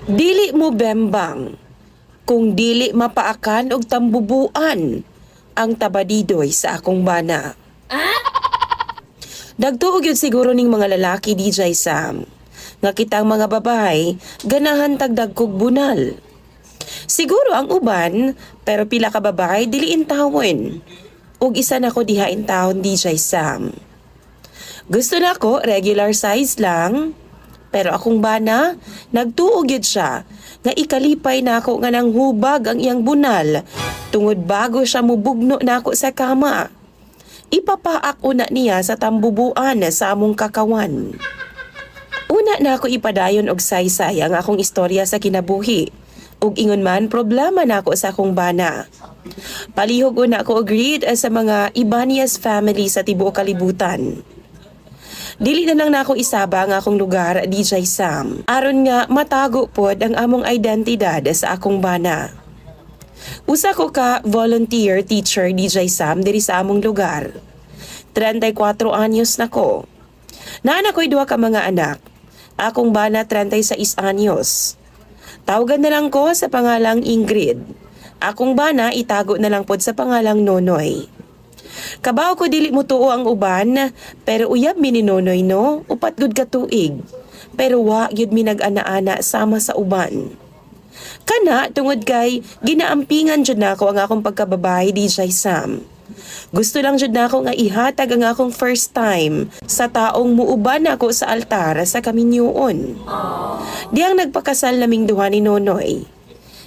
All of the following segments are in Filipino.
Dili mo bembang, kung dili mapaakan og tambubuan ang tabadidoy sa akong bana. Nagtuog yun siguro ning mga lalaki, DJ Sam, nga kitang mga babae ganahan tagdag kog bunal. Siguro ang uban, pero pila ka babae dili intawon. Ug isa na ko diha intawon, DJ Sam. Gusto na ko regular size lang, pero akong bana, nagtuog yun siya nga ikalipay na ako nga nang hubag ang iyang bunal tungod bago siya mubugno na ako sa kama. Ipapaak una niya sa tambubuan sa among kakawan. Una na ako ipadayon og saysay ang akong istorya sa kinabuhi. Ug ingon man problema na ako sa akong bana. Palihog una ako agreed sa mga Ibanez family sa tibuok kalibutan. Dili na lang na ako isaba ang akong lugar, DJ Sam. Aron nga matago pod ang among identidad sa akong bana. Usa ko ka volunteer teacher, DJ Sam, diri sa among lugar. 34 anyos na ko. Naana ko'y duha ka mga anak. Akong bana 36 anyos. Tawagan na lang ko sa pangalang Ingrid. Akong bana itago na lang pod sa pangalang Nonoy. Kabaw ko dili mo tuo ang uban, pero uyab mi ni Nonoy no, upat gud ka tuig. Pero wa gyud mi nag-ana-ana sama sa uban. Kana tungod kay ginaampingan jud nako ang akong pagkababae, DJ Sam. Gusto lang jud nako nga ihatag ang akong first time sa taong muuban ako sa altar sa kaminyoon. Diyang nagpakasal naming duha ni Nonoy.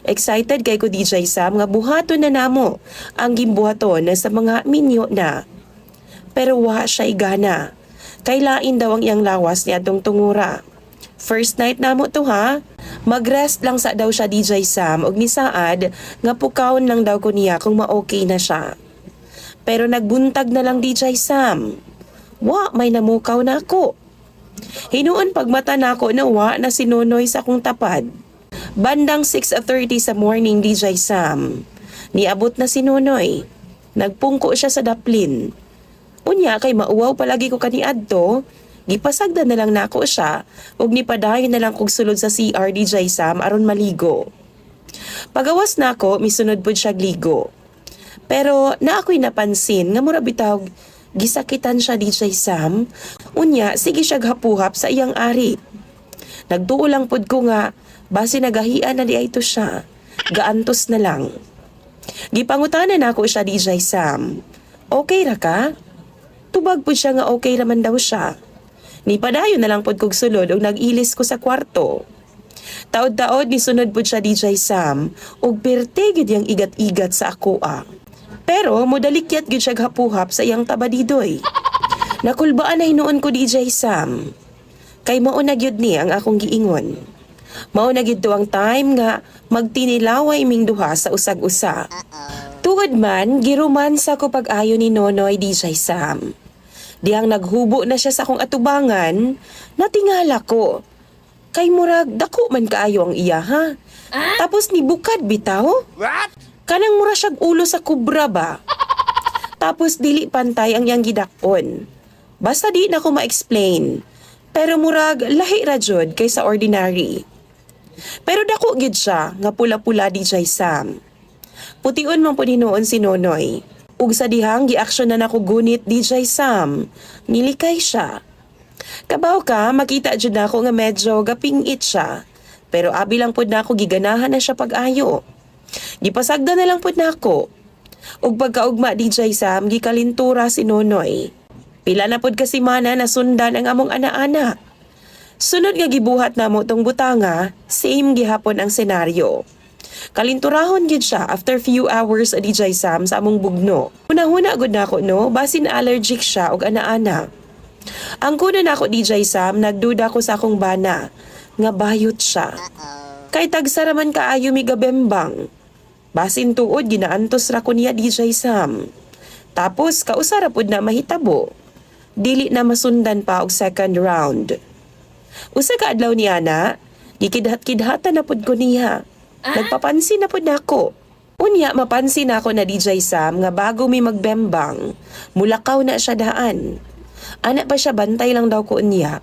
Excited kay ko, DJ Sam, nga buhaton na namo ang gimbuhaton sa mga minyo na. Pero wa siya igana. Kailain daw ang iyang lawas ni atong tungura. First night namo to ha. Mag-rest lang sa daw siya, DJ Sam, og ni Saad nga pukawon lang daw ko niya kung ma-okay na siya. Pero nagbuntag na lang, DJ Sam. Wa, may namukaw na ako. Hinuon pagmata na ako na wa na si Nonoy sa akong tapad. Bandang 6:30 sa morning, DJ Sam. Niabot na si Nonoy. Nagpungko siya sa daplin. Unya kay mauwaw palagi ko kaniadto, gipasagda na lang nako siya ug nipadayon na lang kog sulod sa CR, DJ Sam, aron maligo. Pagawas nako, misunod pud siya ligo. Pero na ako'y napansin nga mura bitaw gisakitan siya, DJ Sam. Unya sige siya hapuhap sa iyang ari. Nagtuo lang pud ko nga base nagahian na di ito siya. Gaantos na lang. Gipangutanan ako siya, DJ Sam. Okay ra ka? Tubag po siya nga okay raman daw siya. Nipadayon na lang pod kog sulod ug nag-ilis ko sa kwarto. Taod-taod ni sunod pod siya, DJ Sam, ug perte gid yang igat-igat sa ako . Pero modalikyat gid siya hapuhap sa iyang tabadidoy. Nakulbaan na hinuon ko, DJ Sam. Kay mao na gyud ni ang akong giingon. Mao na gid ang time nga magtinilaway ming duha sa usag-usa. Tuod man giromansa ko pag-ayo ni Nonoy, DJ Sam. Diyang naghubo na siya sa akong atubangan, natingala ko. Kay murag dako man kaayo ang iya, ha? Tapos ni bukad bitaw? What? Kanang mura siyag ulo sa kubra ba? Tapos dili pantay ang iyang gidakpon. Basta di na ko ma-explain. Pero murag lahi ra jud kaysa ordinary. Pero dako gid siya nga pula-pula, DJ Sam. Pution man po noon si Nonoy. Ug sa dihang gi-action na nako gunit, DJ Sam, nilikay siya. Kabaw ka, makita jud nako nga medyo gapingit siya. Pero abi lang pud nako giganahan na siya pag-ayo. Gipasagda na lang pud nako. Ug pagkaugma, DJ Sam, gikalintura si Nonoy. Pila na pud kasi mana na sundan ang among ana-ana. Sunod nga gibuhat namo tong butanga, same gihapon ang senaryo. Kalinturahon gid siya after few hours, DJ Sam, sa among bugno. Una-huna gud nako no, basin allergic siya og ana-ana. Ang kuna nako, DJ Sam, nagduda ko sa akong bana nga bayot siya. Kay tagsaraman kaayo mi gabembang. Basin tuod ginaantos ra ko niya, DJ Sam. Tapos kausara pud na mahitabo. Dili na masundan pa og second round. Usa ka adlaw niya na, gikidhat-kidhatan na pud ko niya. Nagpapansin na pud nako. Unya mapansin ako na, DJ Sam, nga bago mi magbembang, mulakaw na siya daan. Ana pa siya, bantay lang daw ko niya.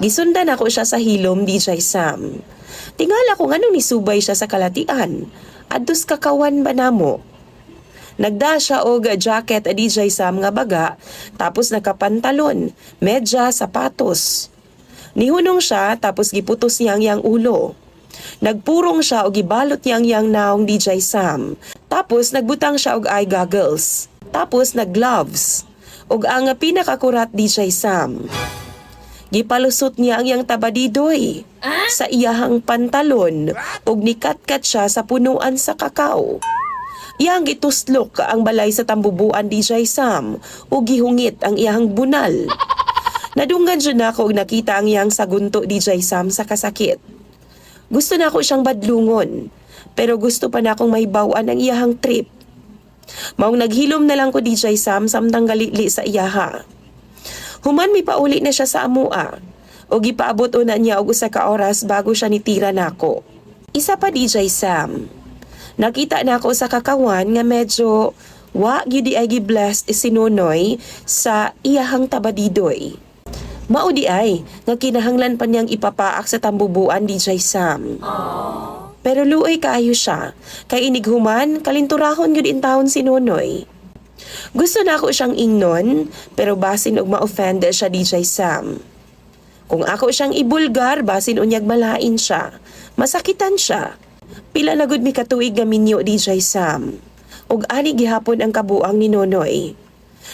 Gisundan ako siya sa hilom, DJ Sam. Tingala ko nga nung nisubay siya sa kalatian. Adtos kakawan ba namo? Nagda siya og jacket a DJ Sam nga baga, tapos nakapantalon, medya, sapatos. Nihunong siya tapos giputos niyang yang ulo. Nagpurong siya og gibalot niyang yang naong DJ Sam. Tapos nagbutang siya og eye goggles. Tapos nag-gloves. Og ang pinakakurat DJ Sam. Gipalusot niya ang yang tabadidoy sa iyahang pantalon ug nikatkat siya sa punuan sa kakao. Iyang gituslok ang balay sa tambubuan DJ Sam ug gihungit ang iyahang bunal. Nadunggan jud nako og nakita ang iyang sagunto DJ Sam sa kasakit. Gusto na ako siyang badlungon, pero gusto pa na akong mahibawan ang iyahang trip. Maong naghilom na lang ko DJ Sam samtang galili sa iyaha. Human mi pauli na siya sa amua, o gipaabot una niya og usa ka oras bago siya nitira nako. Isa pa DJ Sam. Nakita na ako sa kakawan nga medyo wa gyud ay gi-blessed si Nonoy sa iyahang tabadidoy. Mao di ay nga kinahanglan pa niyang ipapaak sa tambubuan DJ Sam. Pero luoy kaayo siya, kay inighuman kalinturahon gyud in taon si Nonoy. Gusto na ako siyang ingnon, pero basin og ma-offend siya DJ Sam. Kung ako siyang ibulgar, basin unyag malain siya, masakitan siya. Pila na gud mi katuig nga minyo DJ Sam. Og ani gihapon ang kabuang ni Nonoy.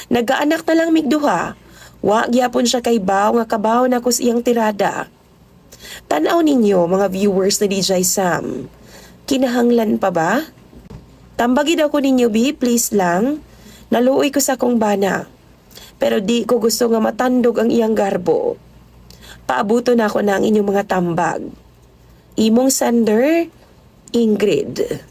Nagkaanak na lang migduha. Wa gyapon siya kay baw nga kabaw na kus iyang tirada. Tanaw ninyo mga viewers ni DJ Sam. Kinahanglan pa ba? Tambagi daw ko ninyo bi, please lang. Naluoy ko sa kong bana. Pero di ko gusto nga matandog ang iyang garbo. Paabuto na ako ng inyong mga tambag. Imong sender, Ingrid.